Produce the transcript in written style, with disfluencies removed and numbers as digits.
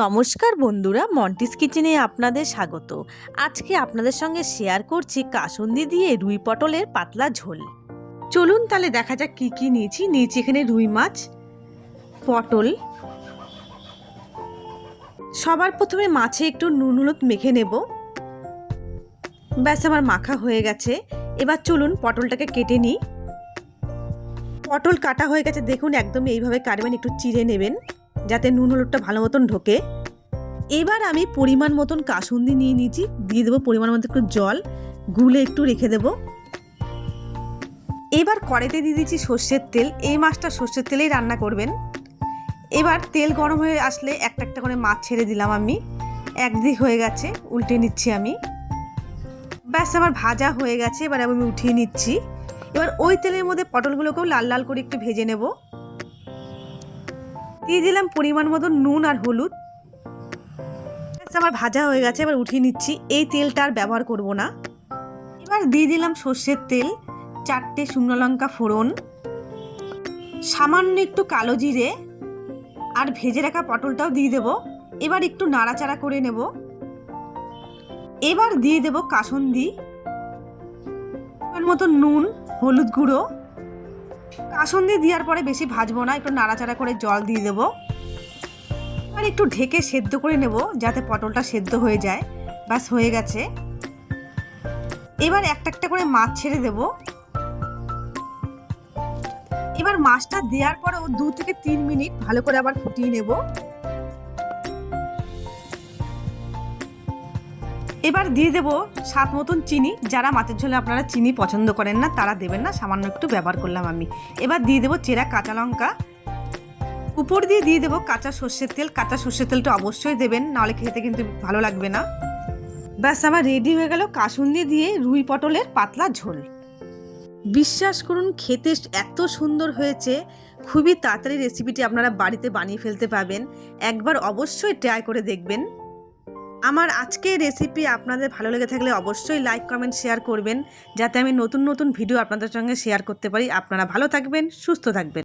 নমস্কার বন্ধুরা, মন্টিস কিচেনে আপনাদের স্বাগত। আজকে আপনাদের সঙ্গে শেয়ার করছি কাসুন্দি দিয়ে রুই পটলের পাতলা ঝোল। চলুন তাহলে দেখা যাক কি কি নিয়েছি। এখানে রুই মাছ, পটল। সবার প্রথমে মাছে একটু নুন হলুদ মেখে নেব। ব্যাস আমার মাখা হয়ে গেছে। এবার চলুন পটলটাকে কেটে নিই। পটল কাটা হয়ে গেছে, দেখুন একদম এইভাবে কাটবেন, একটু চিড়ে নেবেন যাতে নুন হলুদটা ভালো মতন ঢোকে। এবার আমি পরিমাণ মতন কাসুন্দি নিয়ে নিয়েছি, দিয়ে দেবো পরিমাণ মতো একটু জল, গুলে একটু রেখে দেবো। এবার কড়াইতে দিয়ে দিচ্ছি সর্ষের তেল। এই মাছটা সর্ষের তেলেই রান্না করবেন। এবার তেল গরম হয়ে আসলে একটা একটা করে মাছ ছেড়ে দিলাম আমি। একদিক হয়ে গেছে, উল্টে নিচ্ছি আমি। ব্যাস আমার ভাজা হয়ে গেছে, এবার আমি উঠিয়ে নিচ্ছি। এবার ওই তেলের মধ্যে পটলগুলোকেও লাল লাল করে একটু ভেজে নেব। দিয়ে দিলাম পরিমাণ মতো নুন আর হলুদ। আমার ভাজা হয়ে গেছে, এবার উঠিয়ে নিচ্ছি। এই তেলটা আর ব্যবহার করব না। এবার দিয়ে দিলাম সর্ষের তেল, 4টে শুকনো লঙ্কা ফোড়ন, সামান্য একটু কালো জিরে, আর ভেজে রাখা পটলটাও দিয়ে দেব। এবার একটু নাড়াচাড়া করে নেব। এবার দিয়ে দেব কাসুন্দি, মতো নুন, হলুদ গুঁড়ো। কাসুন্দি দেওয়ার পরে বেশি ভাজবো না, একটু নাড়াচাড়া করে জল দিয়ে দেবো। আর একটু ঢেকে সেদ্ধ করে নেব যাতে পটলটা সেদ্ধ হয়ে যায়। ব্যাস হয়ে গেছে। এবার একটা একটা করে মাছ ছেড়ে দেব। এবার মাছটা দেওয়ার পরেও 2 থেকে 3 মিনিট ভালো করে আবার ফুটিয়ে নেব। এবার দিয়ে দেব স্বাদ মতন চিনি। যারা মাছের ঝোলে আপনারা চিনি পছন্দ করেন না তারা দেবেন না, সামান্য একটু ব্যবহার করলাম আমি। এবার দিয়ে দেবো চেরা কাঁচা লঙ্কা। উপর দিয়ে দেবো কাঁচা সর্ষের তেল। কাঁচা সর্ষের তেলটা অবশ্যই দেবেন, নাহলে খেতে কিন্তু ভালো লাগবে না। ব্যাস আমার রেডি হয়ে গেল কাসুন্দি দিয়ে রুই পটলের পাতলা ঝোল। বিশ্বাস করুন খেতে এত সুন্দর হয়েছে। খুবই তাড়াতাড়ি রেসিপিটি আপনারা বাড়িতে বানিয়ে ফেলতে পারবেন। একবার অবশ্যই ট্রাই করে দেখবেন। আমার আজকের রেসিপি আপনাদের ভালো লেগে থাকলে অবশ্যই লাইক কমেন্ট শেয়ার করবেন, যাতে আমি নতুন নতুন ভিডিও আপনাদের সঙ্গে শেয়ার করতে পারি। আপনারা ভালো থাকবেন, সুস্থ থাকবেন।